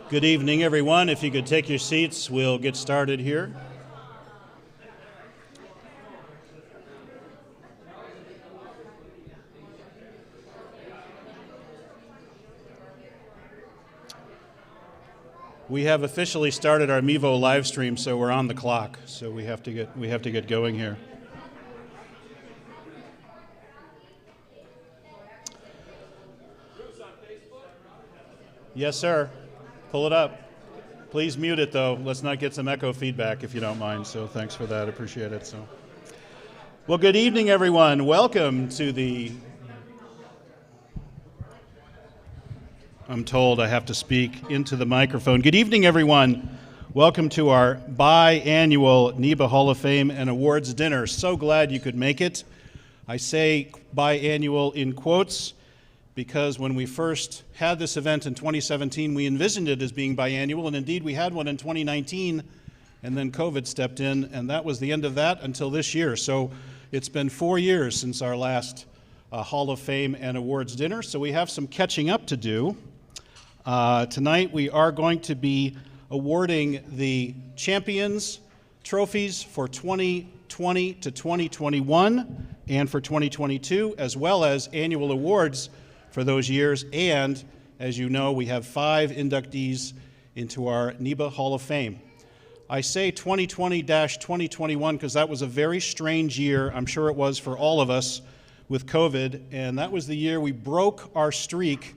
Good evening, everyone. If you could take your seats, we'll get started here. We have officially started our Mevo live stream, so we're on the clock. So we have to get going here. Yes, sir. Pull it up. Please mute it, though. Let's not get some echo feedback, if you don't mind. So thanks for that. Appreciate it. Well, good evening, everyone. Welcome to the... I'm told I have to speak into the microphone. Good evening, everyone. Welcome to our biannual NEBA Hall of Fame and Awards dinner. So glad you could make it. I say biannual in quotes because when we first had this event in 2017, we envisioned it as being biannual, and indeed we had one in 2019, and then COVID stepped in, and that was the end of that until this year. So it's been 4 years since our last Hall of Fame and Awards dinner, so we have some catching up to do. Tonight we are going to be awarding the champions trophies for 2020 to 2021 and for 2022, as well as annual awards for those years. And as you know, we have 5 inductees into our NEBA Hall of Fame. I say 2020-2021 because that was a very strange year. I'm sure it was for all of us with COVID, and that was the year we broke our streak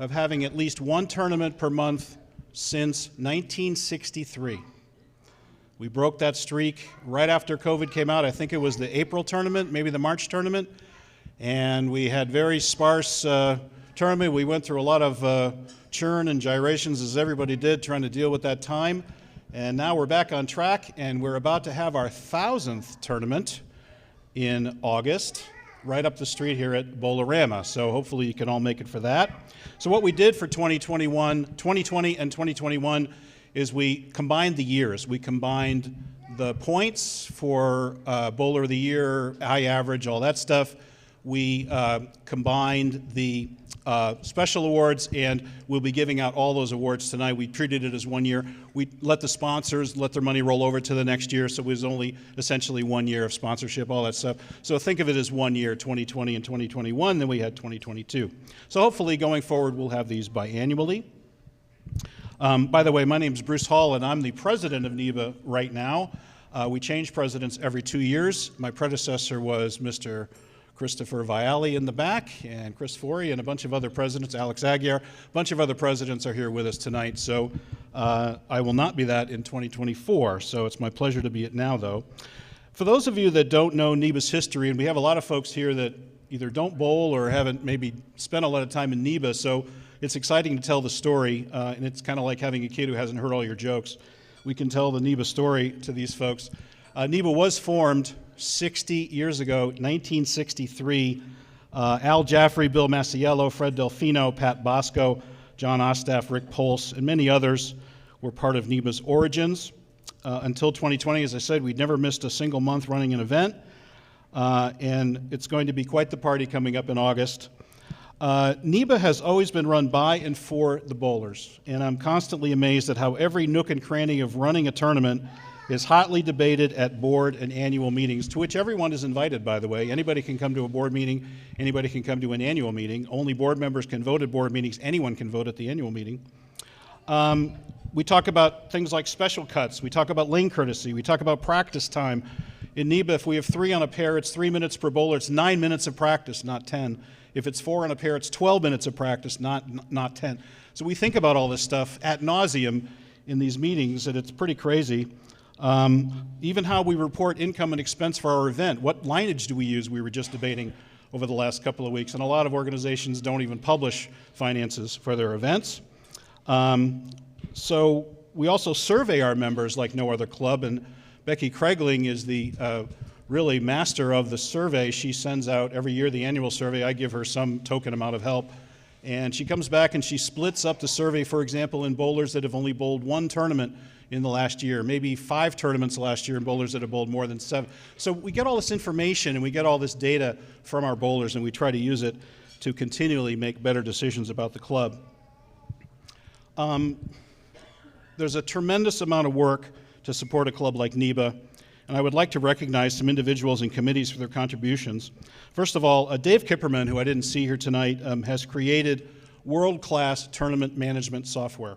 of having at least one tournament per month since 1963. We broke that streak right after COVID came out. I think it was the April tournament, maybe the March tournament, and we had very sparse tournament. We went through a lot of churn and gyrations, as everybody did, trying to deal with that time, and now we're back on track, and we're about to have our 1,000th tournament in August, right up the street here at Bolarama. So hopefully you can all make it for that. So what we did for 2020 and 2021 is we combined the years. We combined the points for Bowler of the Year, high average, all that stuff. We combined the special awards, and we'll be giving out all those awards tonight. We treated it as 1 year. We let the sponsors let their money roll over to the next year, so it was only essentially 1 year of sponsorship, all that stuff. So think of it as 1 year, 2020 and 2021, then we had 2022. So hopefully going forward we'll have these biannually. By the way, my name is Bruce Hall, and I'm the president of NEBA right now. We change presidents every 2 years. My predecessor was Mr. Christopher Viali in the back, and Chris Forey, and a bunch of other presidents, Alex Aguiar, a bunch of other presidents are here with us tonight. So I will not be that in 2024, so it's my pleasure to be it now, though. For those of you that don't know NEBA's history, and we have a lot of folks here that either don't bowl or haven't maybe spent a lot of time in NEBA, so it's exciting to tell the story, and it's kind of like having a kid who hasn't heard all your jokes. We can tell the NEBA story to these folks. NEBA was formed 60 years ago, 1963. Al Jaffrey, Bill Masiello, Fred Delfino, Pat Bosco, John Ostaff, Rick Pols, and many others were part of NEBA's origins. Until 2020, as I said, we'd never missed a single month running an event, and it's going to be quite the party coming up in August. NEBA has always been run by and for the bowlers, and I'm constantly amazed at how every nook and cranny of running a tournament is hotly debated at board and annual meetings, to which everyone is invited, by the way. Anybody can come to a board meeting, anybody can come to an annual meeting. Only board members can vote at board meetings. Anyone can vote at the annual meeting. We talk about things like special cuts. We talk about lane courtesy. We talk about practice time. In NEBA, if we have 3 on a pair, it's 3 minutes per bowler. It's 9 minutes of practice, not 10. If it's 4 on a pair, it's 12 minutes of practice, not 10. So we think about all this stuff ad nauseum in these meetings, and it's pretty crazy. Even how we report income and expense for our event. What lineage do we use? We were just debating over the last couple of weeks, and a lot of organizations don't even publish finances for their events. So we also survey our members like no other club, and Becky Craigling is the really master of the survey. She sends out every year the annual survey. I give her some token amount of help, and she comes back and she splits up the survey, for example, in bowlers that have only bowled 1 tournament in the last year, maybe 5 tournaments last year, and bowlers that have bowled more than 7. So we get all this information and we get all this data from our bowlers, and we try to use it to continually make better decisions about the club. there's a tremendous amount of work to support a club like NEBA, and I would like to recognize some individuals and committees for their contributions. First of all, Dave Kipperman, who I didn't see here tonight, has created world-class tournament management software.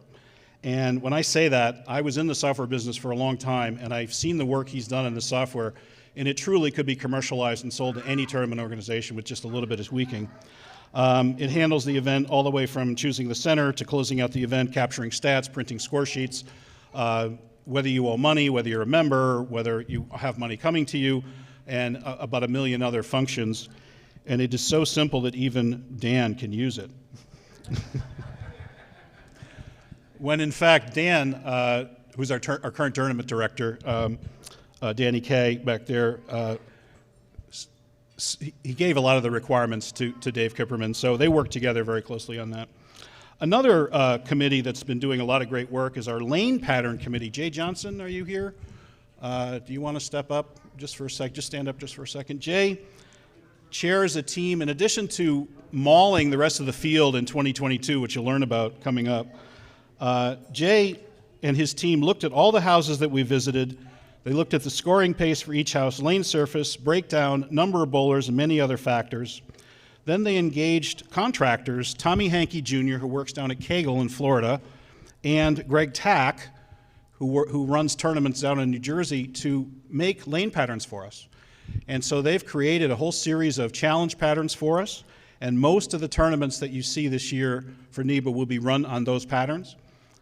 And when I say that, I was in the software business for a long time, and I've seen the work he's done in the software, and it truly could be commercialized and sold to any tournament organization with just a little bit of tweaking. It handles the event all the way from choosing the center to closing out the event, capturing stats, printing score sheets, whether you owe money, whether you're a member, whether you have money coming to you, and about a million other functions. And it is so simple that even Dan can use it. When in fact Dan, who's our current tournament director, Danny Kay back there, he gave a lot of the requirements to Dave Kipperman, so they work together very closely on that. Another committee that's been doing a lot of great work is our lane pattern committee. Jay Johnson, are you here? Do you want to step up just for a sec? Just stand up just for a second. Jay chairs a team, in addition to mauling the rest of the field in 2022, which you'll learn about coming up. Jay and his team looked at all the houses that we visited. They looked at the scoring pace for each house, lane surface, breakdown, number of bowlers, and many other factors. Then they engaged contractors, Tommy Hankey Jr., who works down at Kegel in Florida, and Greg Tack, who runs tournaments down in New Jersey, to make lane patterns for us. And so they've created a whole series of challenge patterns for us, and most of the tournaments that you see this year for NEBA will be run on those patterns.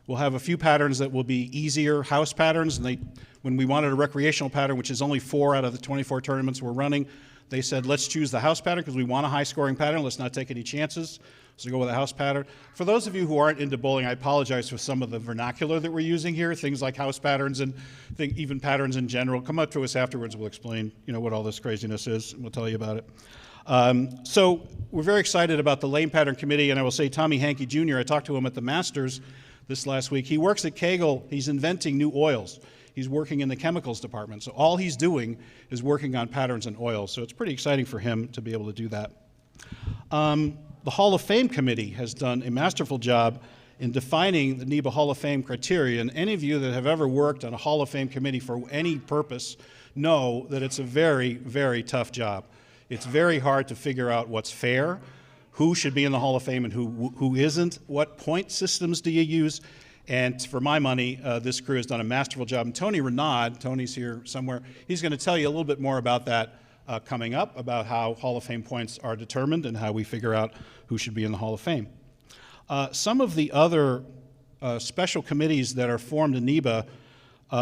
We'll have a few patterns that will be easier house patterns, and when we wanted a recreational pattern, which is only 4 out of the 24 tournaments we're running, they said, let's choose the house pattern because we want a high-scoring pattern. Let's not take any chances. So go with a house pattern. For those of you who aren't into bowling, I apologize for some of the vernacular that we're using here, things like house patterns and even patterns in general. Come up to us afterwards. We'll explain what all this craziness is, and we'll tell you about it. So we're very excited about the lane pattern committee, and I will say Tommy Hankey Jr., I talked to him at the Masters this last week. He works at Kegel. He's inventing new oils. He's working in the chemicals department. So all he's doing is working on patterns and oils. So it's pretty exciting for him to be able to do that. The Hall of Fame committee has done a masterful job in defining the NEBA Hall of Fame criteria. And any of you that have ever worked on a Hall of Fame committee for any purpose know that it's a very, very tough job. It's very hard to figure out what's fair, who should be in the Hall of Fame and who isn't, what point systems do you use. And for my money, this crew has done a masterful job. And Tony Renaud, Tony's here somewhere, he's going to tell you a little bit more about that coming up, about how Hall of Fame points are determined and how we figure out who should be in the Hall of Fame. Some of the other special committees that are formed in NEBA,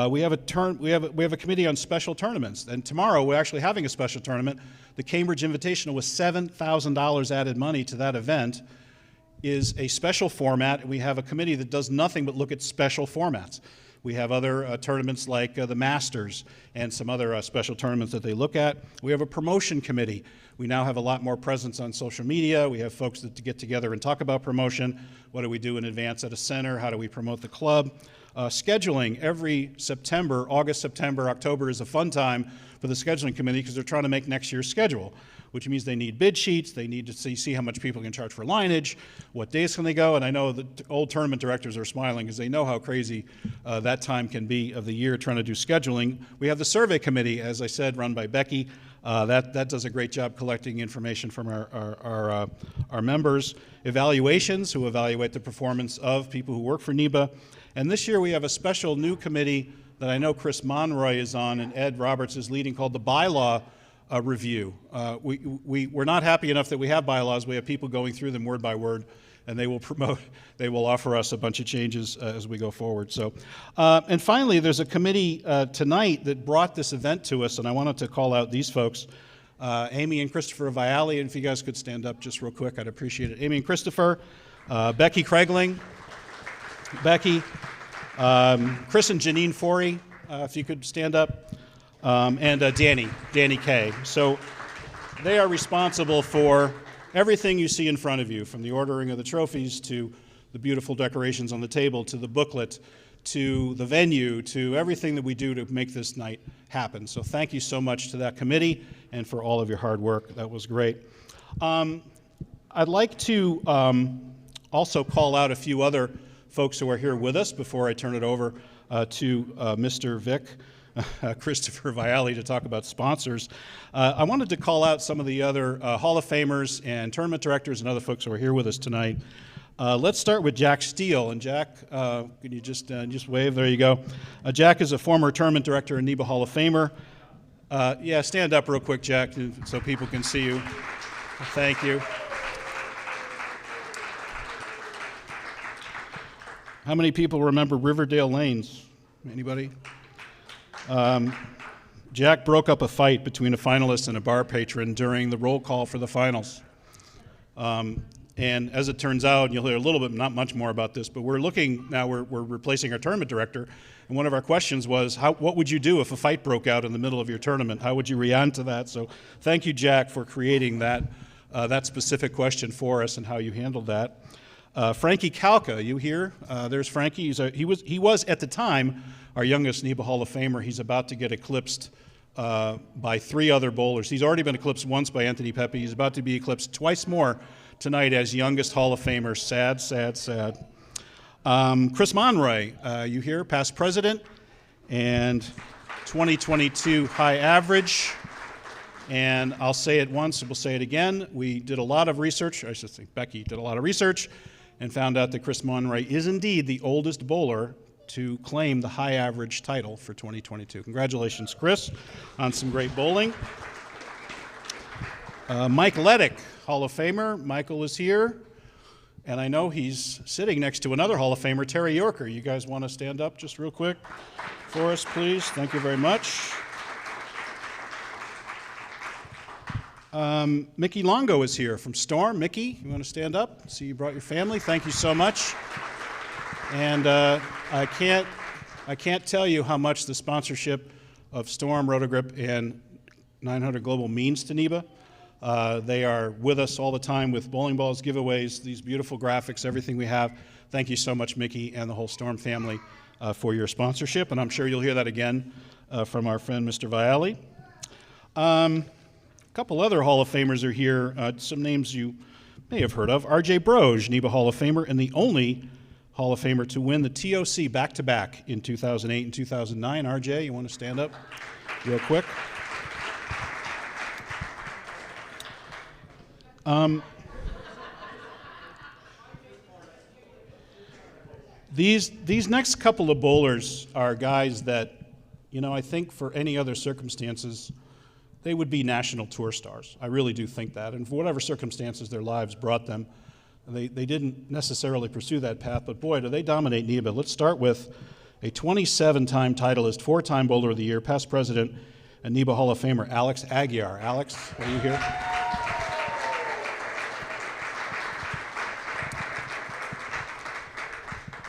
we have a committee on special tournaments. And tomorrow we're actually having a special tournament. The Cambridge Invitational with $7,000 added money to that event is a special format. We have a committee that does nothing but look at special formats. We have other tournaments like the Masters and some other special tournaments that they look at. We have a promotion committee. We now have a lot more presence on social media. We have folks that get together and talk about promotion. What do we do in advance at a center? How do we promote the club? Scheduling every September, August, September, October is a fun time for the scheduling committee because they're trying to make next year's schedule, which means they need bid sheets, they need to see how much people can charge for lineage, what days can they go, and I know the old tournament directors are smiling because they know how crazy that time can be of the year trying to do scheduling. We have the survey committee, as I said, run by Becky. That does a great job collecting information from our members. Evaluations, who evaluate the performance of people who work for NEBA. And this year we have a special new committee that I know Chris Monroy is on and Ed Roberts is leading called the Bylaw Review. We're not happy enough that we have bylaws. We have people going through them word by word, and they will offer us a bunch of changes as we go forward. So, and finally, there's a committee tonight that brought this event to us, and I wanted to call out these folks, Amy and Christopher Viali, and if you guys could stand up just real quick, I'd appreciate it. Amy and Christopher, Becky Craigling, Becky, Chris and Janine Forey, if you could stand up, and Danny Kay. So they are responsible for everything you see in front of you, from the ordering of the trophies to the beautiful decorations on the table, to the booklet, to the venue, to everything that we do to make this night happen. So thank you so much to that committee and for all of your hard work. That was great. I'd like to also call out a few other folks who are here with us before I turn it over to Mr. Vic, Christopher Viali, to talk about sponsors. I wanted to call out some of the other Hall of Famers and tournament directors and other folks who are here with us tonight. Let's start with Jack Steele. And Jack, can you just wave? There you go. Jack is a former tournament director and NEBA Hall of Famer. Yeah, stand up real quick, Jack, so people can see you. Thank you. How many people remember Riverdale Lanes? Anybody? Jack broke up a fight between a finalist and a bar patron during the roll call for the finals. And as it turns out, and you'll hear a little bit, not much more about this, but we're looking now, we're replacing our tournament director, and one of our questions was, what would you do if a fight broke out in the middle of your tournament? How would you react to that? So thank you, Jack, for creating that specific question for us and how you handled that. Frankie Kalka, you here? There's Frankie. He was at the time our youngest NEBA Hall of Famer. He's about to get eclipsed by 3 other bowlers. He's already been eclipsed once by Anthony Pepe. He's about to be eclipsed twice more tonight as youngest Hall of Famer. Sad, sad, sad. Chris Monroy, you here? Past president and 2022 high average. And I'll say it once and we'll say it again. We did a lot of research. I should say Becky did a lot of research and found out that Chris Monroy is indeed the oldest bowler to claim the high average title for 2022. Congratulations, Chris, on some great bowling. Mike Leddick, Hall of Famer. Michael is here. And I know he's sitting next to another Hall of Famer, Terry Yorker. You guys want to stand up just real quick for us, please? Thank you very much. Mickey Longo is here from Storm. Mickey, you want to stand up? See, you brought your family. Thank you so much. And I can't tell you how much the sponsorship of Storm, Rotogrip, and 900 Global means to NEBA. They are with us all the time with bowling balls, giveaways, these beautiful graphics, everything we have. Thank you so much, Mickey, and the whole Storm family for your sponsorship. And I'm sure you'll hear that again from our friend, Mr. Viali. A couple other Hall of Famers are here, some names you may have heard of. R.J. Broge, NEBA Hall of Famer, and the only Hall of Famer to win the TOC back-to-back in 2008 and 2009. R.J., you want to stand up real quick? These next couple of bowlers are guys that, you know, I think for any other circumstances, they would be national tour stars. I really do think that. And for whatever circumstances their lives brought them, they didn't necessarily pursue that path, but boy, do they dominate NEBA. Let's start with a 27-time titleist, 4-time Bowler of the Year, past president and NEBA Hall of Famer, Alex Aguiar. Alex, are you here?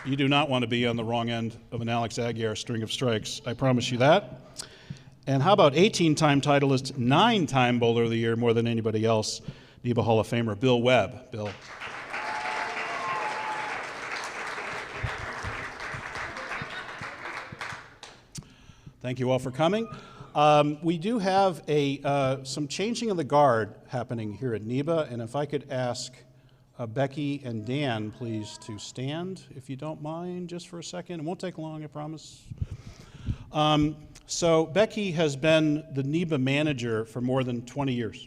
You do not want to be on the wrong end of an Alex Aguiar string of strikes. I promise you that. And how about 18-time titleist, 9-time Bowler of the Year, more than anybody else, NEBA Hall of Famer, Bill Webb. Bill. Thank you all for coming. We do have some changing of the guard happening here at NEBA, and if I could ask Becky and Dan, please, to stand, if you don't mind, just for a second. It won't take long, I promise. So Becky has been the NEBA manager for more than 20 years,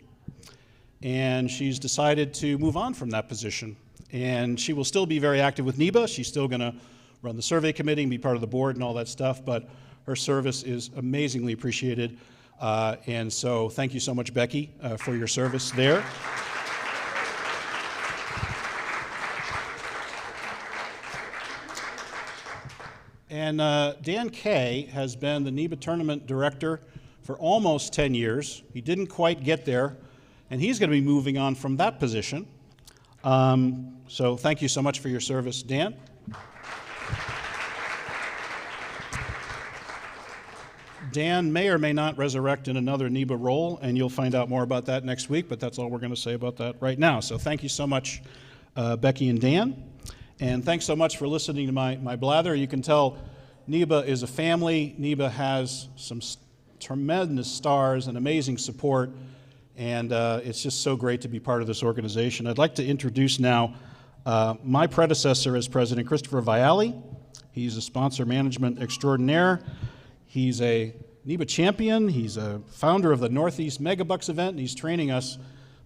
and she's decided to move on from that position. And she will still be very active with NEBA. She's still going to run the survey committee and be part of the board and all that stuff, but her service is amazingly appreciated. And so thank you so much, Becky, for your service there. And Dan Kay has been the NEBA tournament director for almost 10 years. He didn't quite get there, and he's going to be moving on from that position. So thank you so much for your service, Dan. Dan may or may not resurrect in another NEBA role, and you'll find out more about that next week, but that's all we're going to say about that right now. So thank you so much, Becky and Dan. And thanks so much for listening to my blather. You can tell NEBA is a family. NEBA has some tremendous stars and amazing support, and it's just so great to be part of this organization. I'd like to introduce now My predecessor is President Christopher Viali. He's a sponsor management extraordinaire. He's a NEBA champion. He's a founder of the Northeast Megabucks event, and he's training us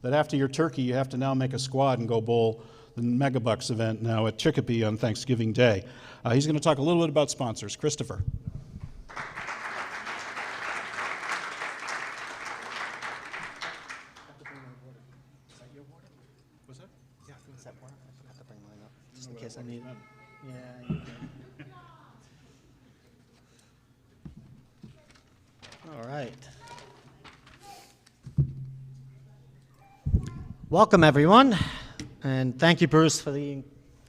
that after your turkey, you have to now make a squad and go bowl the Megabucks event now at Chicopee on Thanksgiving Day. He's going to talk a little bit about sponsors. Christopher. Yes, I need. Yeah. All right. Welcome, everyone, and thank you, Bruce, for the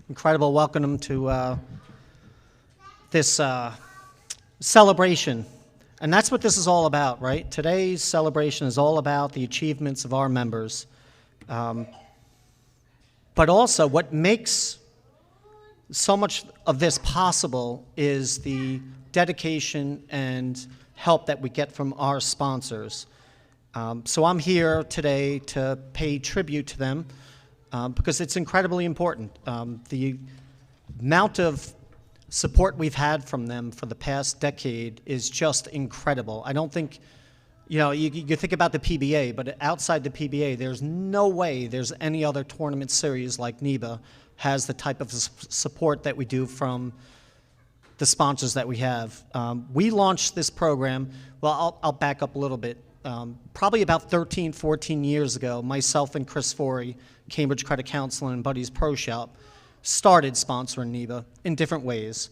incredible welcome to this celebration. And that's what this is all about, right? Today's celebration is all about the achievements of our members, but also what makes so much of this possible is the dedication and help that we get from our sponsors. So I'm here today to pay tribute to them because it's incredibly important. The amount of support we've had from them for the past decade is just incredible. I don't think, you think about the PBA, but outside the PBA, there's no way there's any other tournament series like NEBA has the type of support that we do from the sponsors that we have. We launched this program, well, I'll back up a little bit. Probably about 13, 14 years ago, myself and Chris Forey, Cambridge Credit Council and Buddy's Pro Shop, started sponsoring NEBA in different ways.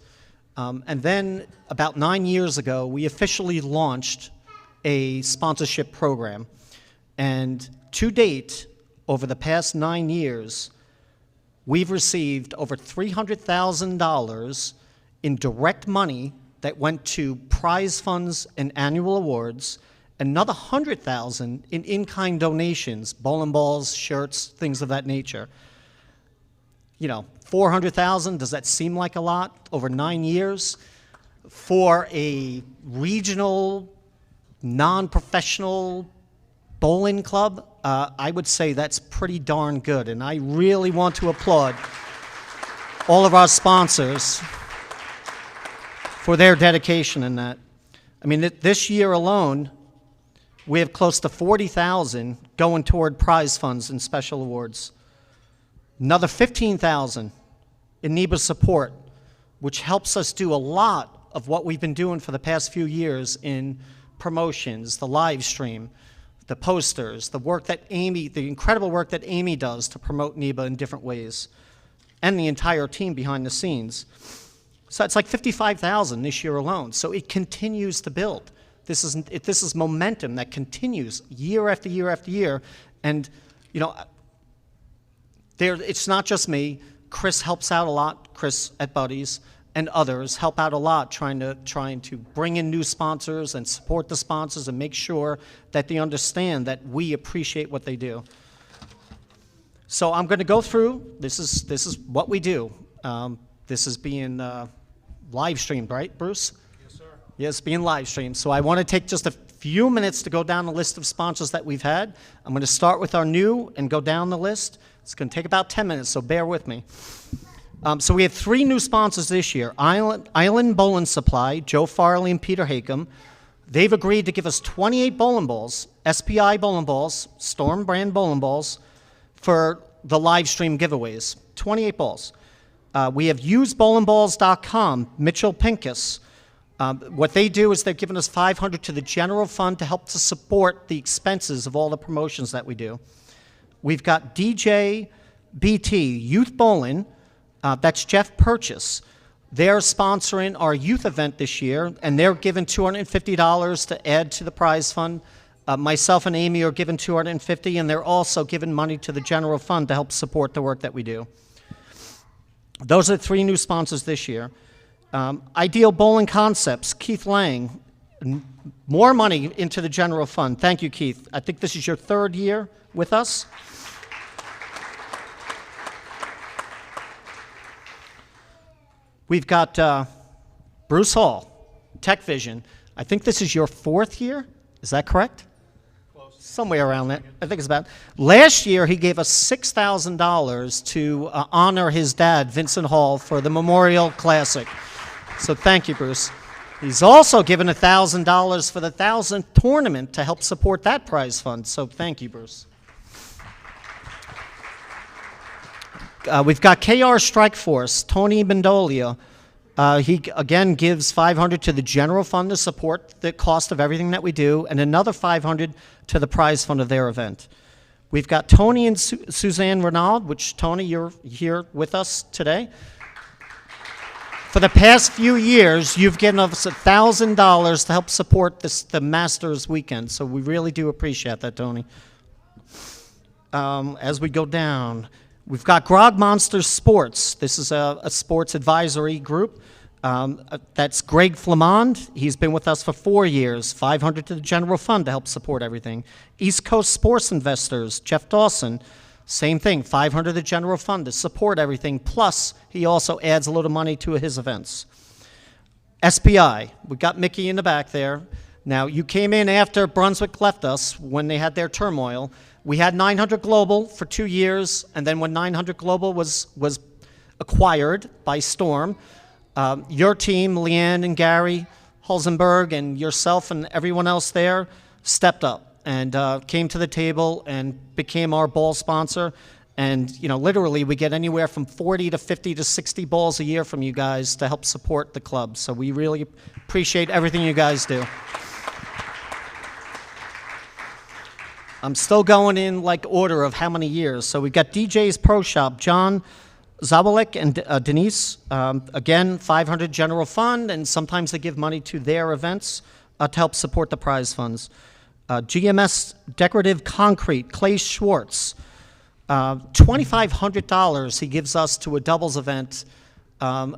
And then about 9 years ago, we officially launched a sponsorship program. And to date, over the past 9 years, we've received over $300,000 in direct money that went to prize funds and annual awards, another $100,000 in in-kind donations, bowling balls, shirts, things of that nature. $400,000, does that seem like a lot over 9 years? For a regional, non-professional bowling club, I would say that's pretty darn good, and I really want to applaud all of our sponsors for their dedication in that. I mean, this year alone, we have close to $40,000 going toward prize funds and special awards. Another $15,000 in NEBA support, which helps us do a lot of what we've been doing for the past few years in promotions, the live stream, the posters, the incredible work that Amy does to promote NEBA in different ways, and the entire team behind the scenes. So it's like $55,000 this year alone. So it continues to build. This is momentum that continues year after year after year. And, it's not just me. Chris helps out a lot, Chris at Buddy's, and others help out a lot trying to bring in new sponsors and support the sponsors and make sure that they understand that we appreciate what they do. So I'm going to go through, this is what we do. This is being live streamed, right, Bruce? Yes, sir. Yes, being live streamed. So I want to take just a few minutes to go down the list of sponsors that we've had. I'm going to start with our new and go down the list. It's going to take about 10 minutes, so bear with me. So we have 3 new sponsors this year. Island Bowling Supply, Joe Farley and Peter Hakem. They've agreed to give us 28 bowling balls, SPI bowling balls, Storm brand bowling balls, for the live stream giveaways. 28 balls. We have usedbowlingballs.com, Mitchell Pincus. What they do is they've given us $500 to the general fund to help to support the expenses of all the promotions that we do. We've got DJ BT, Youth Bowling. That's Jeff Purchase. They're sponsoring our youth event this year, and they're given $250 to add to the prize fund. Myself and Amy are given $250, and they're also giving money to the general fund to help support the work that we do. Those are 3 new sponsors this year. Ideal Bowling Concepts, Keith Lang. More money into the general fund. Thank you, Keith. I think this is your 3rd year with us. We've got Bruce Hall, TechVision. I think this is your 4th year. Is that correct? Close. somewhere around that. I think it's about. Last year, he gave us $6,000 to honor his dad, Vincent Hall, for the Memorial Classic. So thank you, Bruce. He's also given $1,000 for the 1000th tournament to help support that prize fund. So thank you, Bruce. We've got KR Strike Force, Tony Mendolia. He, again, gives $500 to the general fund to support the cost of everything that we do, and another $500 to the prize fund of their event. We've got Tony and Suzanne Renaud, which, Tony, you're here with us today. For the past few years, you've given us $1,000 to help support the Masters weekend, so we really do appreciate that, Tony. As we go down, we've got Grog Monsters Sports. This is a sports advisory group. That's Greg Flamond. He's been with us for 4 years. $500 to the general fund to help support everything. East Coast Sports Investors, Jeff Dawson. Same thing, $500 to the general fund to support everything. Plus, he also adds a little money to his events. SBI, we got Mickey in the back there. Now, you came in after Brunswick left us when they had their turmoil. We had 900 Global for 2 years, and then when 900 Global was acquired by Storm, your team, Leanne and Gary Hulsenberg, and yourself and everyone else there stepped up and came to the table and became our ball sponsor. And, you know, literally we get anywhere from 40 to 50 to 60 balls a year from you guys to help support the club. So we really appreciate everything you guys do. I'm still going in like order of how many years. So we've got DJ's Pro Shop, John Zawalik and Denise. Again, $500 general fund, and sometimes they give money to their events to help support the prize funds. GMS Decorative Concrete, Clay Schwartz. $2,500 he gives us to a doubles event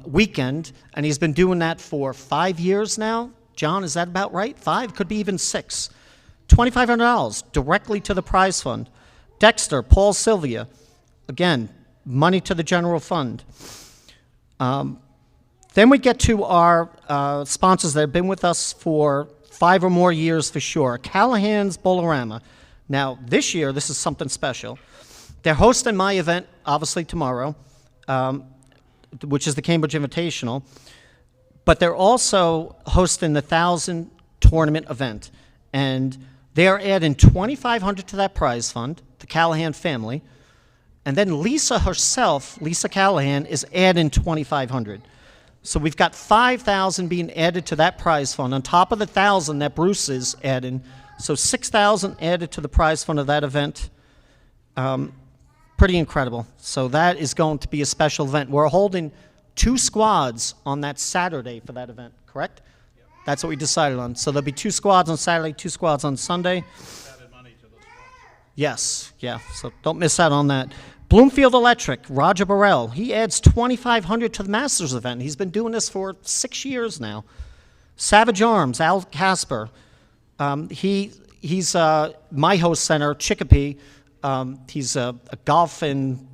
weekend, and he's been doing that for 5 years now. John, is that about right? 5? Could be even 6. $2,500 directly to the prize fund. Dexter, Paul Sylvia, again, money to the general fund. Then we get to our sponsors that have been with us for 5 or more years for sure. Callahan's Bolorama. Now, this year, this is something special. They're hosting my event, obviously, tomorrow, which is the Cambridge Invitational, but they're also hosting the 1000 tournament event, and they're adding $2,500 to that prize fund, the Callahan family, and then Lisa herself, Lisa Callahan, is adding $2,500. So we've got $5,000 being added to that prize fund on top of the $1,000 that Bruce is adding. So $6,000 added to the prize fund of that event. Pretty incredible. So that is going to be a special event. We're holding 2 squads on that Saturday for that event, correct? Yep. That's what we decided on. So there'll be 2 squads on Saturday, 2 squads on Sunday. Added money to those squads. Yes, yeah. So don't miss out on that. Bloomfield Electric, Roger Burrell. He adds $2,500 to the Masters event. He's been doing this for 6 years now. Savage Arms, Al Casper. He's my host center, Chicopee. He's a golf and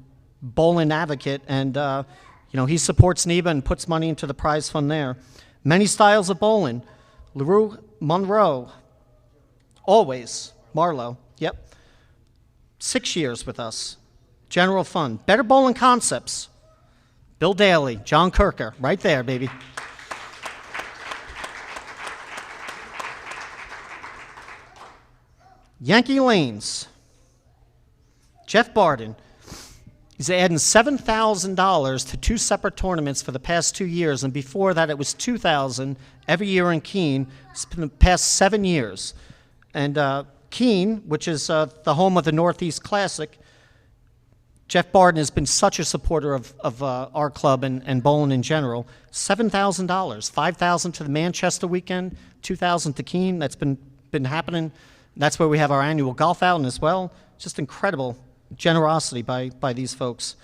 bowling advocate, and he supports NEBA and puts money into the prize fund there. Many Styles of Bowling, LaRue Monroe, always Marlowe. Yep, 6 years with us. General Fund, Better Bowling Concepts, Bill Daly, John Kirker, right there, baby. Yankee Lanes. Jeff Barden, he's adding $7,000 to 2 separate tournaments for the past 2 years, and before that it was $2,000 every year in Keene. It's been the past 7 years. And Keene, which is the home of the Northeast Classic, Jeff Barden has been such a supporter of our club and bowling in general. $7,000, $5,000 to the Manchester weekend, $2,000 to Keene. That's been happening. That's where we have our annual golf outing as well. Just incredible generosity by these folks.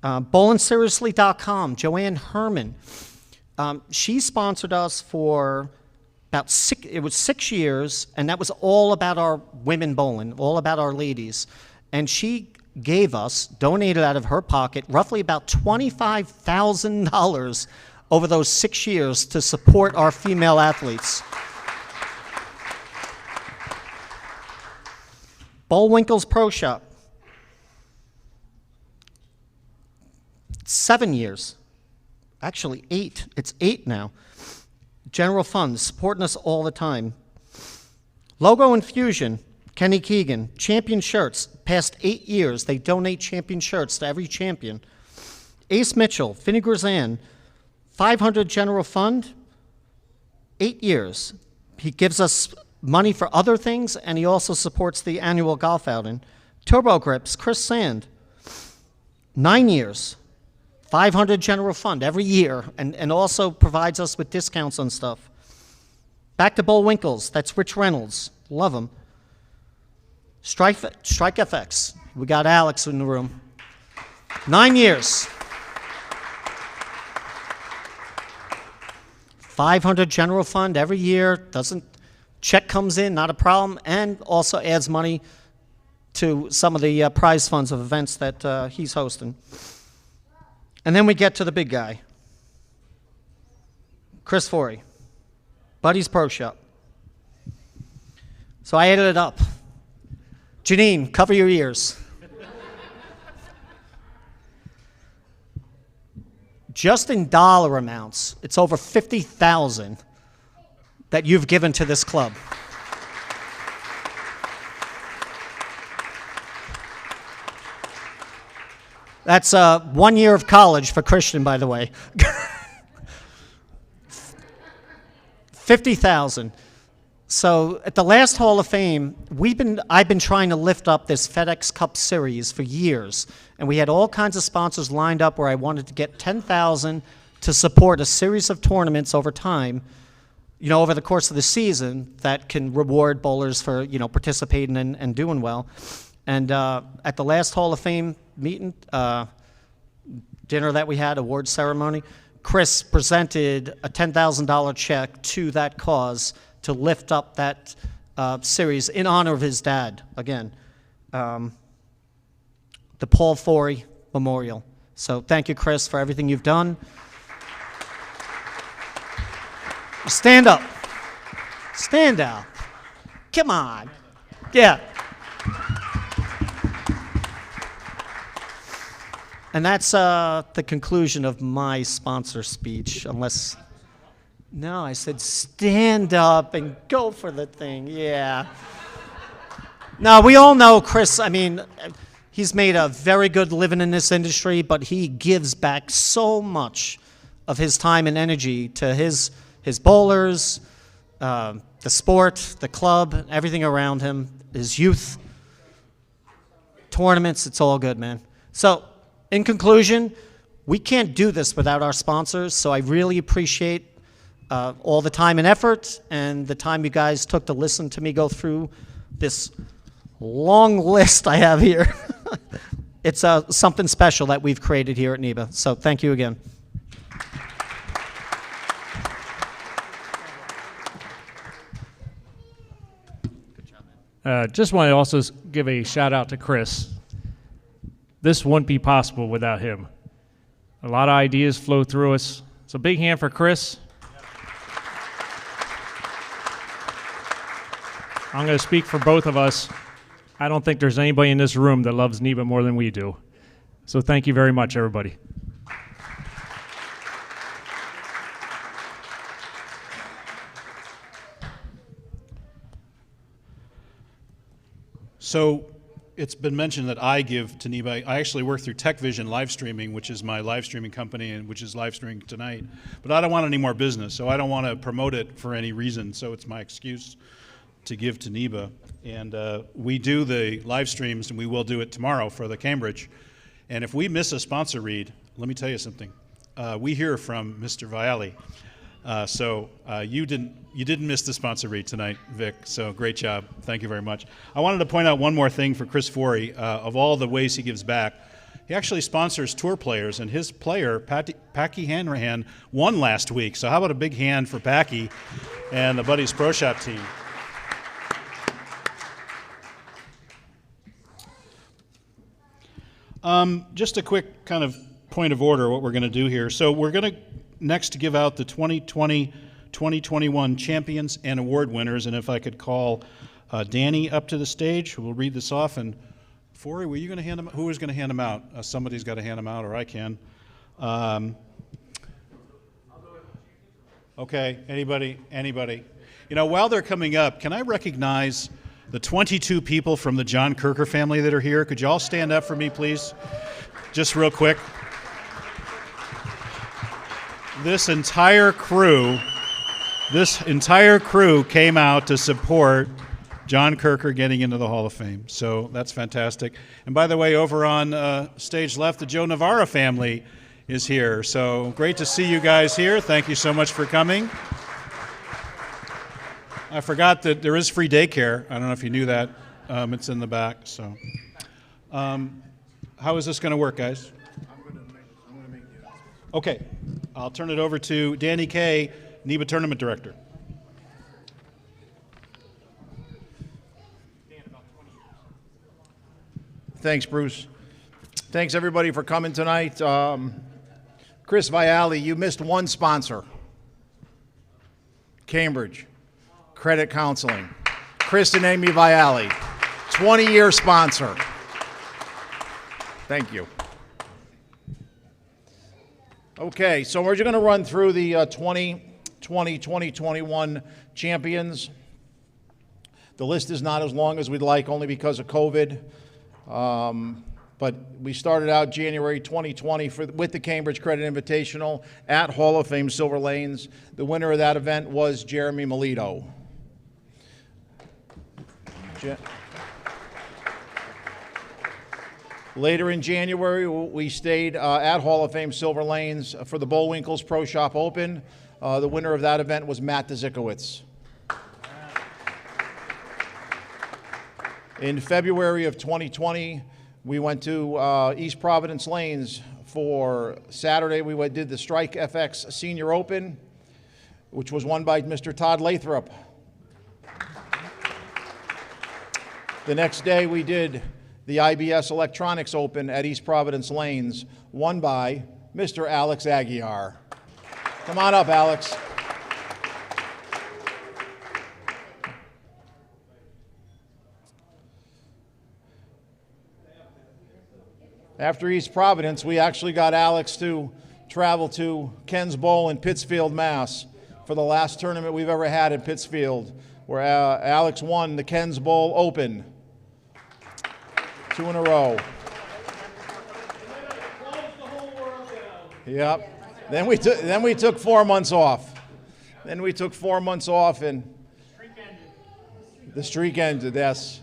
BowlingSeriously.com, Joanne Herman. She sponsored us for about 6 years, and that was all about our women bowling, all about our ladies. And she gave us, donated out of her pocket, roughly about $25,000 over those 6 years to support our female athletes. Bullwinkle's Pro Shop. 7 years. Actually, 8. It's 8 now. General Funds, supporting us all the time. Logo Infusion, Kenny Keegan. Champion Shirts, past 8 years. They donate champion shirts to every champion. Ace Mitchell, Finny Grzan, 500 General Fund, 8 years. He gives us money for other things, and he also supports the annual golf outing. Turbo Grips, Chris Sand, 9 years. 500 General Fund every year, and also provides us with discounts on stuff. Back to Bullwinkles, that's Rich Reynolds. Love him. Strike FX, we got Alex in the room. 9 years. 500 General Fund every year, check comes in, not a problem, and also adds money to some of the prize funds of events that he's hosting. And then we get to the big guy, Chris Forey, Buddy's Pro Shop. So I added it up. Janine, cover your ears. Just in dollar amounts, it's over $50,000 that you've given to this club. That's 1 year of college for Christian, by the way. 50,000. So at the last Hall of Fame, I've been trying to lift up this FedEx Cup Series for years, and we had all kinds of sponsors lined up where I wanted to get 10,000 to support a series of tournaments over time, over the course of the season that can reward bowlers for participating and doing well. And at the last Hall of Fame meeting, dinner that we had, award ceremony, Chris presented a $10,000 check to that cause to lift up that series in honor of his dad, again, the Paul Forey Memorial. So thank you, Chris, for everything you've done. Stand up. Stand up. Come on. Yeah. And that's the conclusion of my sponsor speech, unless... No, I said stand up and go for the thing, yeah. Now, we all know Chris, he's made a very good living in this industry, but he gives back so much of his time and energy to his bowlers, the sport, the club, everything around him, his youth, tournaments, it's all good, man. So, in conclusion, we can't do this without our sponsors, so I really appreciate all the time and effort and the time you guys took to listen to me go through this long list I have here. It's something special that we've created here at NEBA, so thank you again. Just want to also give a shout out to Chris. This wouldn't be possible without him. A lot of ideas flow through us. So big hand for Chris. I'm going to speak for both of us. I don't think there's anybody in this room that loves NEBA more than we do. So thank you very much, everybody. So it's been mentioned that I give to NEBA. I actually work through TechVision Livestreaming, which is my live streaming company and which is live streaming tonight. But I don't want any more business, so I don't want to promote it for any reason. So it's my excuse to give to NEBA. And we do the live streams, and we will do it tomorrow for the Cambridge. And if we miss a sponsor read, let me tell you something. We hear from Mr. Viali. So you didn't miss the sponsor read tonight, Vic, so great job. Thank you very much. I wanted to point out one more thing for Chris Forey. Of all the ways he gives back, he actually sponsors tour players, and his player, Packy Hanrahan, won last week. So how about a big hand for Packy and the Buddies Pro Shop team. Just a quick kind of point of order, what we're going to do here. So we're going to next give out the 2020-2021 champions and award winners, and if I could call Danny up to the stage, who will read this off. And Forey, were you going to hand them? Who is going to hand them out? Somebody's got to hand them out, or I can. Okay, anybody? You know, while they're coming up, can I recognize the 22 people from the John Kirker family that are here? Could you all stand up for me, please? Just real quick. This entire crew came out to support John Kirker getting into the Hall of Fame. So that's fantastic. And by the way, over on stage left, the Joe Navarra family is here. So great to see you guys here. Thank you so much for coming. I forgot that there is free daycare. I don't know if you knew that. It's in the back. So how is this going to work, guys? I'm going to make the announcement. Okay. I'll turn it over to Danny Kay, NEBA Tournament Director. Thanks, Bruce. Thanks, everybody, for coming tonight. Chris Viali, you missed one sponsor. Cambridge Credit Counseling. Chris and Amy Viali, 20-year sponsor. Thank you. Okay, so we're just going to run through the 2020-2021 champions. The list is not as long as we'd like, only because of COVID. But we started out January 2020 with the Cambridge Credit Invitational at Hall of Fame Silver Lanes. The winner of that event was Jeremy Melito. Later in January, we stayed at Hall of Fame Silver Lanes for the Bullwinkle's Pro Shop Open. The winner of that event was Matt Dzikowicz. In February of 2020, we went to East Providence Lanes for Saturday. We did the Strike FX Senior Open, which was won by Mr. Todd Lathrop. The next day, we did the IBS Electronics Open at East Providence Lanes, won by Mr. Alex Aguiar. Come on up, Alex. After East Providence, we actually got Alex to travel to Ken's Bowl in Pittsfield, Mass. for the last tournament we've ever had in Pittsfield, where Alex won the Ken's Bowl Open. 2 in a row. Yep. Then we took 4 months off. And the streak ended, yes.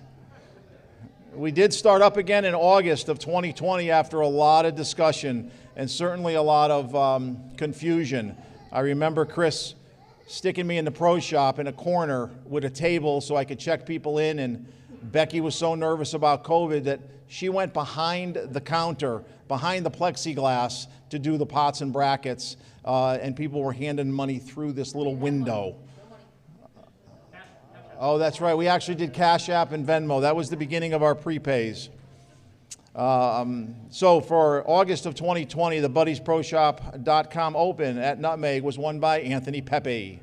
We did start up again in August of 2020 after a lot of discussion and certainly a lot of confusion. I remember Chris sticking me in the pro shop in a corner with a table so I could check people in, and Becky was so nervous about COVID that she went behind the counter, behind the plexiglass, to do the pots and brackets, and people were handing money through this little window. Oh, that's right. We actually did Cash App and Venmo. That was the beginning of our prepays. So for August of 2020, the BuddiesProShop.com Open at Nutmeg was won by Anthony Pepe.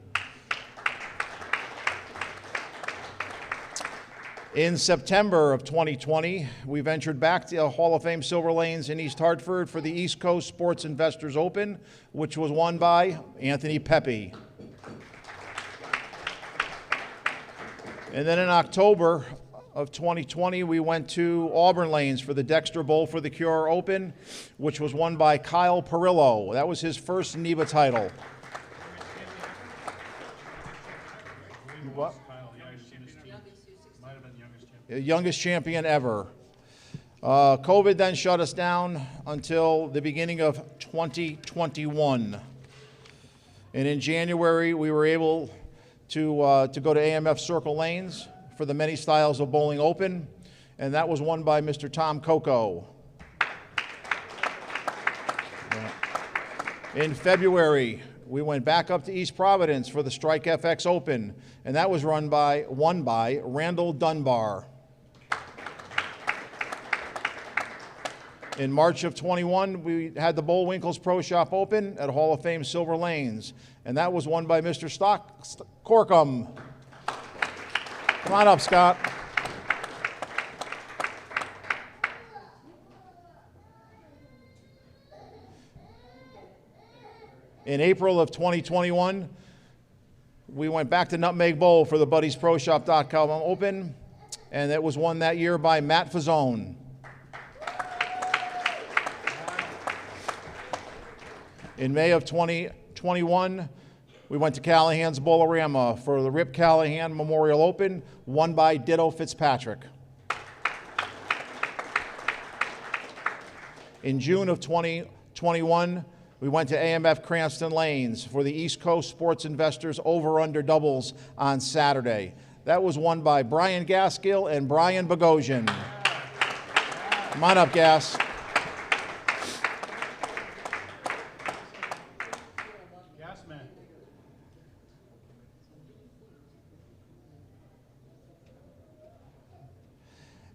In September of 2020, we ventured back to Hall of Fame Silver Lanes in East Hartford for the East Coast Sports Investors Open, which was won by Anthony Pepe. And then in October of 2020, we went to Auburn Lanes for the Dexter Bowl for the Cure Open, which was won by Kyle Perillo. That was his first NEBA title. What? Youngest champion ever. COVID then shut us down until the beginning of 2021. And in January, we were able to go to AMF Circle Lanes for the Many Styles of Bowling Open, and that was won by Mr. Tom Coco. In February, we went back up to East Providence for the Strike FX Open, and that was won by Randall Dunbar. In March of 21, we had the Bullwinkle's Pro Shop Open at Hall of Fame Silver Lanes, and that was won by Mr. Corkum. Come on up, Scott. In April of 2021, we went back to Nutmeg Bowl for the BuddiesProShop.com Open, and it was won that year by Matt Fazzone. In May of 2021, we went to Callahan's Bolorama for the Rip Callahan Memorial Open, won by Ditto Fitzpatrick. In June of 2021, we went to AMF Cranston Lanes for the East Coast Sports Investors Over-Under Doubles on Saturday. That was won by Brian Gaskill and Brian Bogosian. Come on up, Gas.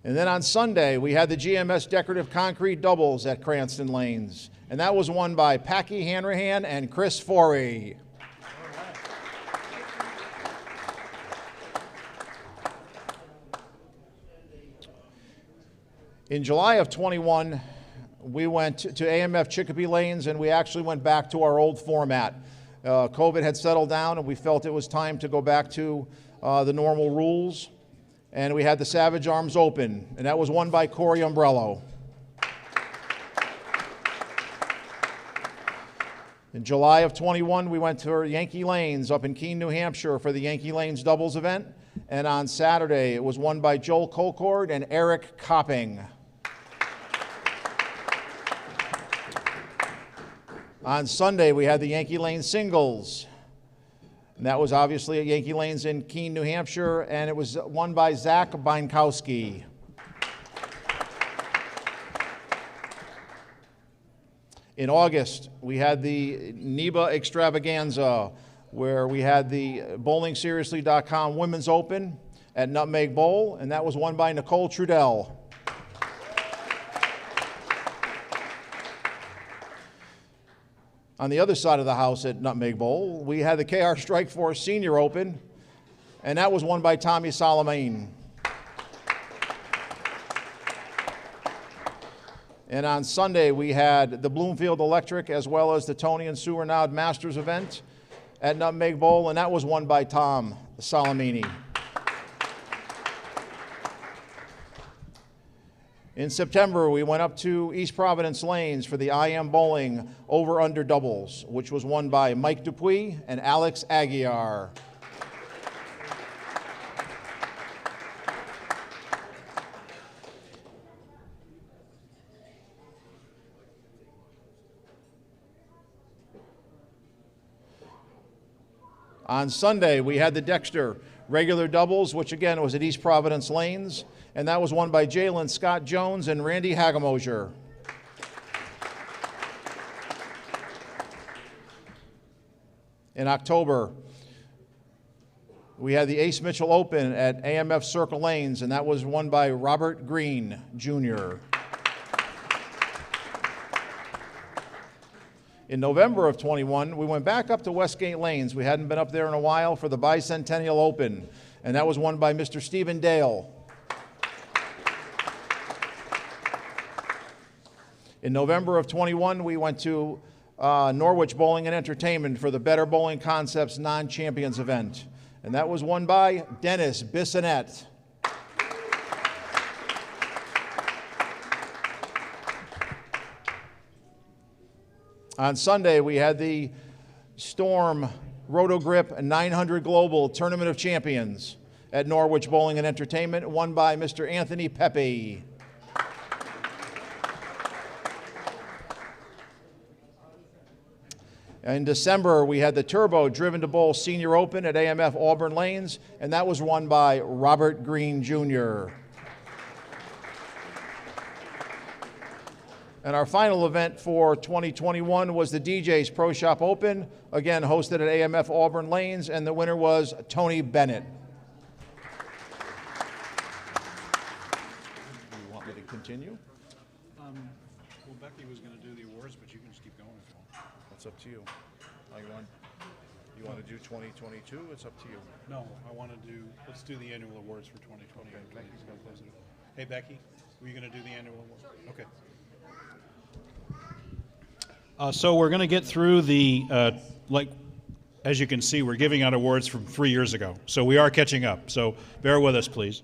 And then on Sunday, we had the GMS Decorative Concrete Doubles at Cranston Lanes. And that was won by Packy Hanrahan and Chris Forey. In July of 21, we went to AMF Chicopee Lanes, and we actually went back to our old format. COVID had settled down, and we felt it was time to go back to the normal rules. And we had the Savage Arms Open, and that was won by Corey Umbrello. In July of 21, we went to Yankee Lanes up in Keene, New Hampshire for the Yankee Lanes doubles event. And on Saturday, it was won by Joel Colcord and Eric Copping. On Sunday, we had the Yankee Lanes singles. And that was obviously at Yankee Lanes in Keene, New Hampshire, and it was won by Zach Bienkowski. In August, we had the NEBA Extravaganza, where we had the BowlingSeriously.com Women's Open at Nutmeg Bowl, and that was won by Nicole Trudell. On the other side of the house at Nutmeg Bowl, we had the KR Strike Force Senior Open, and that was won by Tommy Salamane. And on Sunday, we had the Bloomfield Electric as well as the Tony and Sue Renaud Masters event at Nutmeg Bowl, and that was won by Tom Salamini. In September, we went up to East Providence Lanes for the IM Bowling Over-Under Doubles, which was won by Mike Dupuis and Alex Aguiar. On Sunday, we had the Dexter regular doubles, which again was at East Providence Lanes, and that was won by Jalen Scott Jones and Randy Hagemosier. In October, we had the Ace Mitchell Open at AMF Circle Lanes, and that was won by Robert Green, Jr. In November of 21, we went back up to Westgate Lanes. We hadn't been up there in a while for the Bicentennial Open, and that was won by Mr. Stephen Dale. In November of 21, we went to Norwich Bowling and Entertainment for the Better Bowling Concepts Non-Champions event, and that was won by Dennis Bissonette. On Sunday, we had the Storm Rotogrip 900 Global Tournament of Champions at Norwich Bowling and Entertainment, won by Mr. Anthony Pepe. In December, we had the Turbo Driven to Bowl Senior Open at AMF Auburn Lanes, and that was won by Robert Green, Jr. And our final event for 2021 was the DJ's Pro Shop Open, again hosted at AMF Auburn Lanes, and the winner was Tony Bennett. Do you want me to continue? Well, Becky was going to do the awards, but you can just keep going if you want. That's up to you. How you want to do 2022? It's up to you. No, let's do the annual awards for 2020. Hey, Becky, were you going to do the annual award? Okay. So we're going to get through the, as you can see, we're giving out awards from 3 years ago. So we are catching up. So bear with us, please.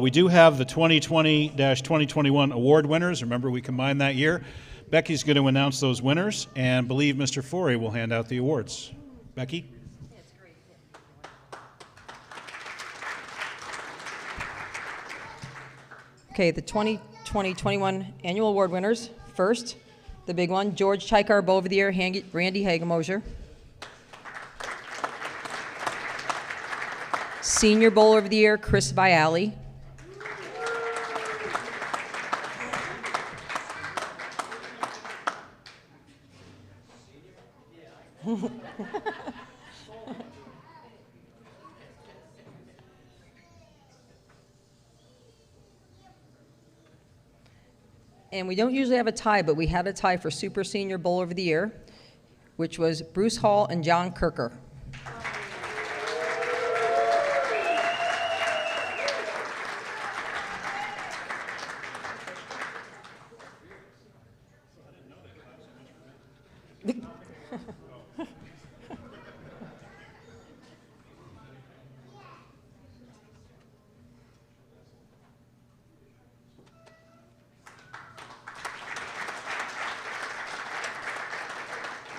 We do have the 2020-2021 award winners. Remember, we combined that year. Becky's going to announce those winners, and believe Mr. Forey will hand out the awards. Becky? Okay, the 2020-21 annual award winners. First, the big one, George Tykar Bowl of the Year, Randy Hagemosier. Senior Bowler of the Year, Chris Viali. And we don't usually have a tie, but we had a tie for Super Senior Bowler of the Year, which was Bruce Hall and John Kirker.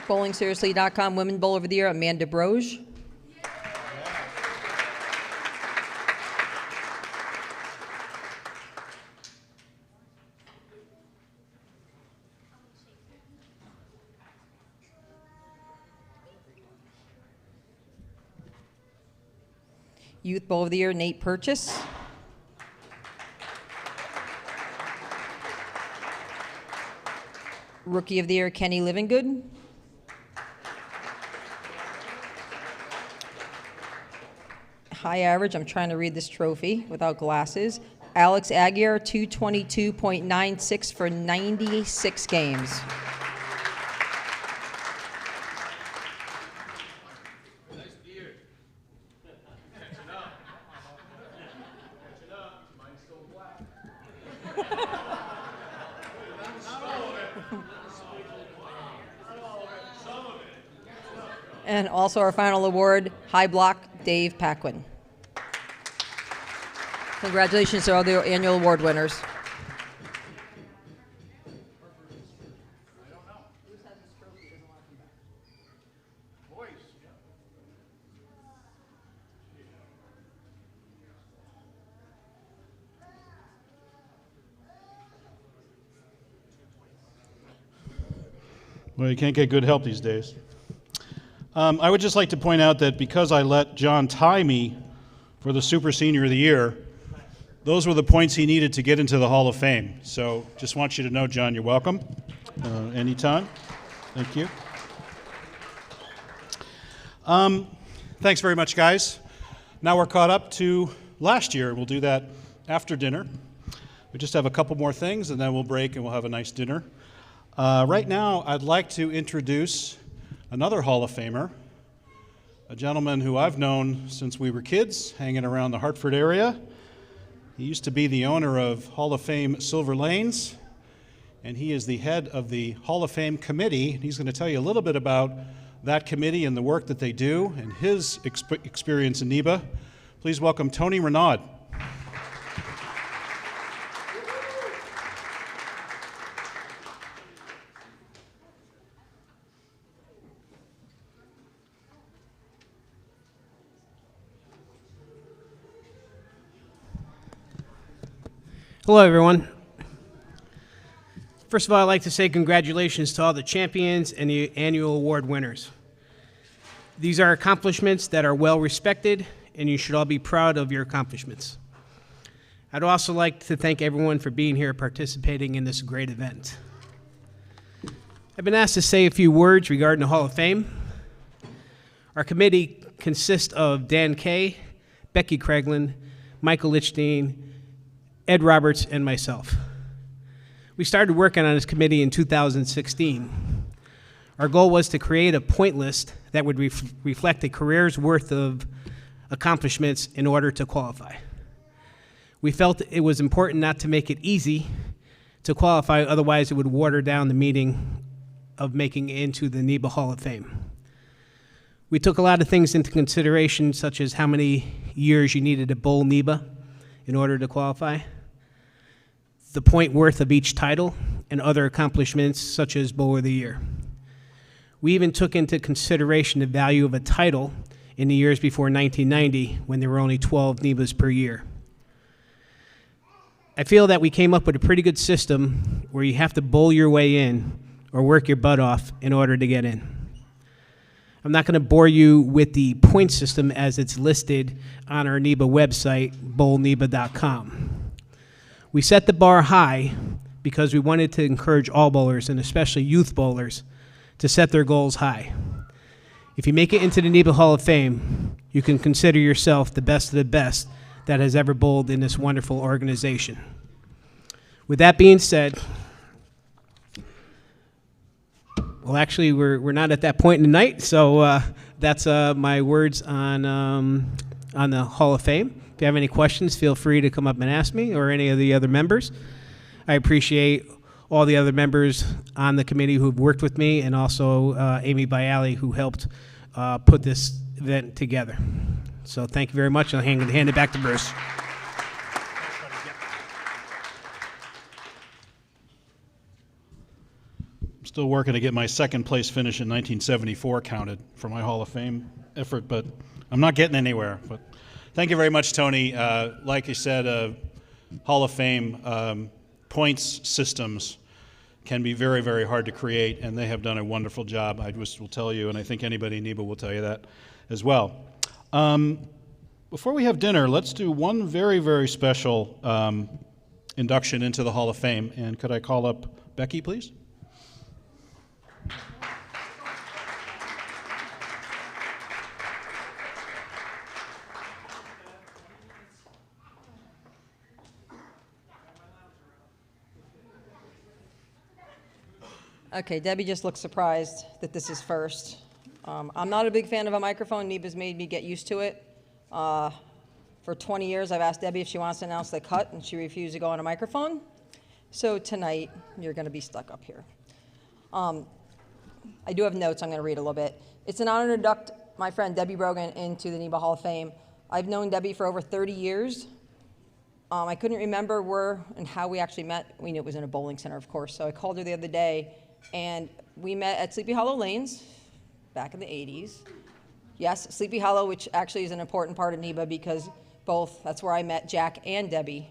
BowlingSeriously.com Women Bowler of the Year, Amanda Broge. Youth Bowler of the Year, Nate Purchase. Rookie of the Year, Kenny Livingood. High average, I'm trying to read this trophy without glasses. Alex Aguirre, 222.96 for 96 games. And also our final award, High Block, Dave Paquin. Congratulations to all the annual award winners. Well, you can't get good help these days. I would just like to point out that because I let John tie me for the Super Senior of the Year, those were the points he needed to get into the Hall of Fame. So just want you to know, John, you're welcome. Anytime. Thank you. Thanks very much, guys. Now we're caught up to last year. We'll do that after dinner. We just have a couple more things, and then we'll break and we'll have a nice dinner. Right now, I'd like to introduce another Hall of Famer, a gentleman who I've known since we were kids, hanging around the Hartford area. He used to be the owner of Hall of Fame Silver Lanes, and he is the head of the Hall of Fame committee. He's going to tell you a little bit about that committee and the work that they do and his experience in NEBA. Please welcome Tony Renaud. Hello, everyone. First of all, I'd like to say congratulations to all the champions and the annual award winners. These are accomplishments that are well respected, and you should all be proud of your accomplishments. I'd also like to thank everyone for being here participating in this great event. I've been asked to say a few words regarding the Hall of Fame. Our committee consists of Dan Kay, Becky Craiglin, Michael Lichstein, Ed Roberts, and myself. We started working on this committee in 2016. Our goal was to create a point list that would reflect a career's worth of accomplishments in order to qualify. We felt it was important not to make it easy to qualify, otherwise it would water down the meaning of making it into the NEBA Hall of Fame. We took a lot of things into consideration, such as how many years you needed to bowl NEBA in order to qualify, the point worth of each title, and other accomplishments such as Bowler of the Year. We even took into consideration the value of a title in the years before 1990, when there were only 12 NEBAs per year. I feel that we came up with a pretty good system where you have to bowl your way in or work your butt off in order to get in. I'm not going to bore you with the point system as it's listed on our NEBA website, bowlneba.com. We set the bar high because we wanted to encourage all bowlers, and especially youth bowlers, to set their goals high. If you make it into the NEBA Hall of Fame, you can consider yourself the best of the best that has ever bowled in this wonderful organization. With that being said, well, actually, we're not at that point in the night, so that's my words on the Hall of Fame. If you have any questions, feel free to come up and ask me or any of the other members. I appreciate all the other members on the committee who've worked with me, and also Amy Bialy, who helped put this event together. So thank you very much. I'll hand it back to Bruce. I'm still working to get my second place finish in 1974 counted for my Hall of Fame effort, but I'm not getting anywhere. But thank you very much, Tony. Like you said, Hall of Fame points systems can be very, very hard to create, and they have done a wonderful job. I just will tell you, and I think anybody in NEBA will tell you that as well. Before we have dinner, let's do one very, very special induction into the Hall of Fame. And could I call up Becky, please? Okay, Debbie just looks surprised that this is first. I'm not a big fan of a microphone. NEBA's made me get used to it. For 20 years, I've asked Debbie if she wants to announce the cut, and she refused to go on a microphone. So tonight, you're going to be stuck up here. I do have notes I'm going to read a little bit. It's an honor to induct my friend Debbie Brogan into the NEBA Hall of Fame. I've known Debbie for over 30 years. I couldn't remember where and how we actually met. We knew it was in a bowling center, of course. So I called her the other day, and we met at Sleepy Hollow Lanes back in the 80s. Yes, Sleepy Hollow, which actually is an important part of NEBA because that's where I met Jack and Debbie,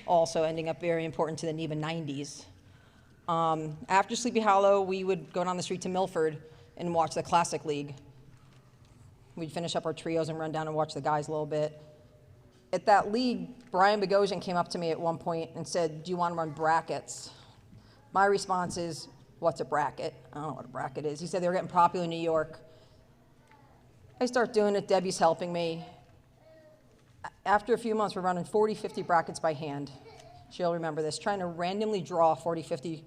also ending up very important to the NEBA 90s. After Sleepy Hollow, we would go down the street to Milford and watch the Classic League. We'd finish up our trios and run down and watch the guys a little bit. At that league, Brian Bogosian came up to me at one point and said, "Do you want to run brackets?" My response is, "What's a bracket?" I don't know what a bracket is. He said they were getting popular in New York. I start doing it. Debbie's helping me. After a few months, we're running 40, 50 brackets by hand. She'll remember this, trying to randomly draw 40, 50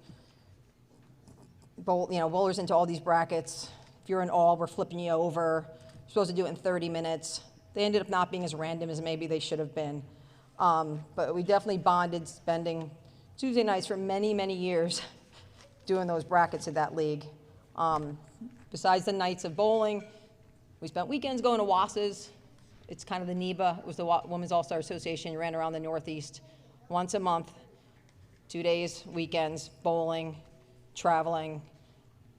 bowlers into all these brackets. If you're in all, we're flipping you over. We're supposed to do it in 30 minutes. They ended up not being as random as maybe they should have been. But we definitely bonded, spending Tuesday nights for many, many years doing those brackets at that league. Besides the nights of bowling, we spent weekends going to WASAs. It's kind of the NEBA. It was the Women's All-Star Association. You ran around the Northeast once a month, 2 days, weekends, bowling, traveling.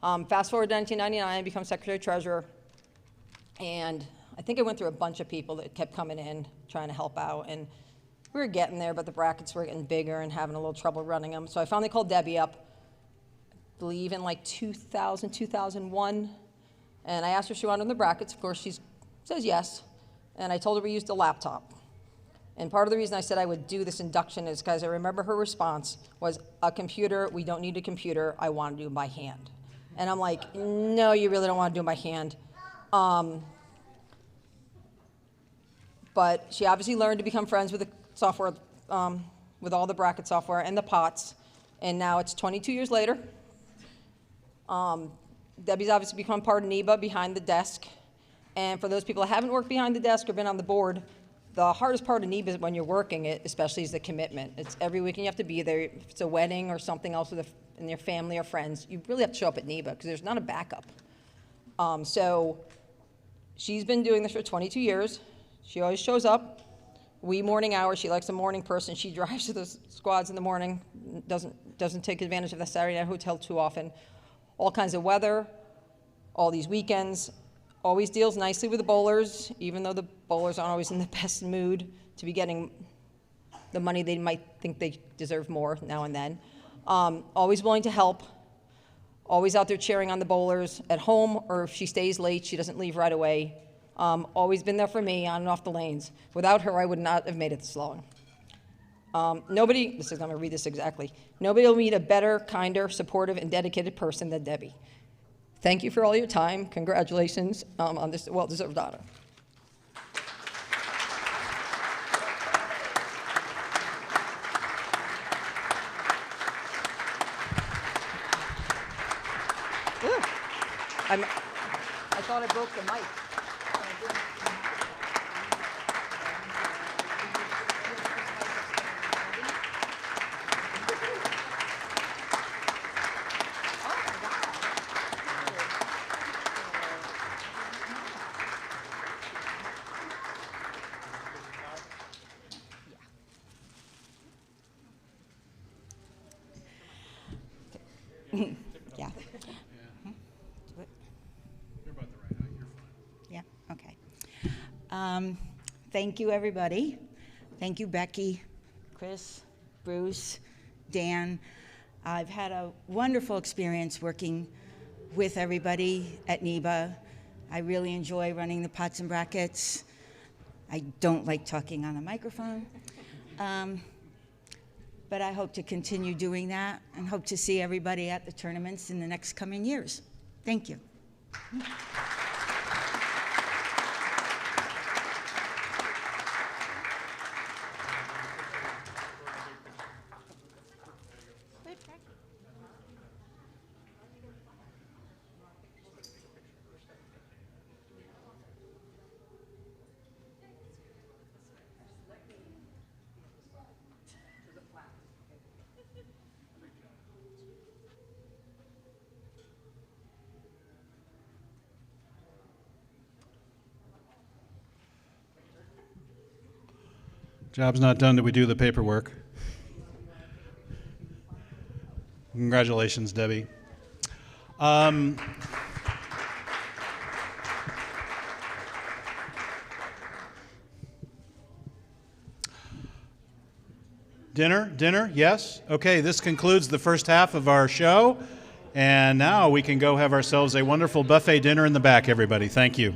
Fast forward to 1999, I become Secretary-Treasurer, and I think I went through a bunch of people that kept coming in, trying to help out, and we were getting there, but the brackets were getting bigger and having a little trouble running them. So I finally called Debbie up, I believe in like 2000, 2001, and I asked her if she wanted in the brackets. Of course, she says yes, and I told her we used a laptop. And part of the reason I said I would do this induction is because I remember her response was, "A computer, we don't need a computer, I want to do it by hand." And I'm like, no, you really don't want to do it by hand. But she obviously learned to become friends with the software, with all the bracket software and the pots, and now it's 22 years later. Debbie's obviously become part of NEBA behind the desk. And for those people that haven't worked behind the desk or been on the board, the hardest part of NEBA is when you're working it, especially, is the commitment. It's every weekend you have to be there. If it's a wedding or something else in your family or friends, you really have to show up at NEBA because there's not a backup. So she's been doing this for 22 years. She always shows up. We morning hours, she likes a morning person. She drives to the squads in the morning, doesn't take advantage of the Saturday night hotel too often. All kinds of weather, all these weekends. Always deals nicely with the bowlers, even though the bowlers aren't always in the best mood to be getting the money they might think they deserve more now and then. Always willing to help. Always out there cheering on the bowlers at home, or if she stays late, she doesn't leave right away. Always been there for me on and off the lanes. Without her, I would not have made it this long. I'm going to read this exactly. Nobody will meet a better, kinder, supportive, and dedicated person than Debbie. Thank you for all your time. Congratulations on this well-deserved honor. I thought I broke the mic. Yeah. Yeah, okay. Thank you, everybody. Thank you, Becky, Chris, Bruce, Dan. I've had a wonderful experience working with everybody at NEBA. I really enjoy running the pots and brackets. I don't like talking on a microphone. But I hope to continue doing that and hope to see everybody at the tournaments in the next coming years. Thank you. Job's not done till we do the paperwork. Congratulations, Debbie. Dinner, yes? Okay, this concludes the first half of our show, and now we can go have ourselves a wonderful buffet dinner in the back, everybody. Thank you.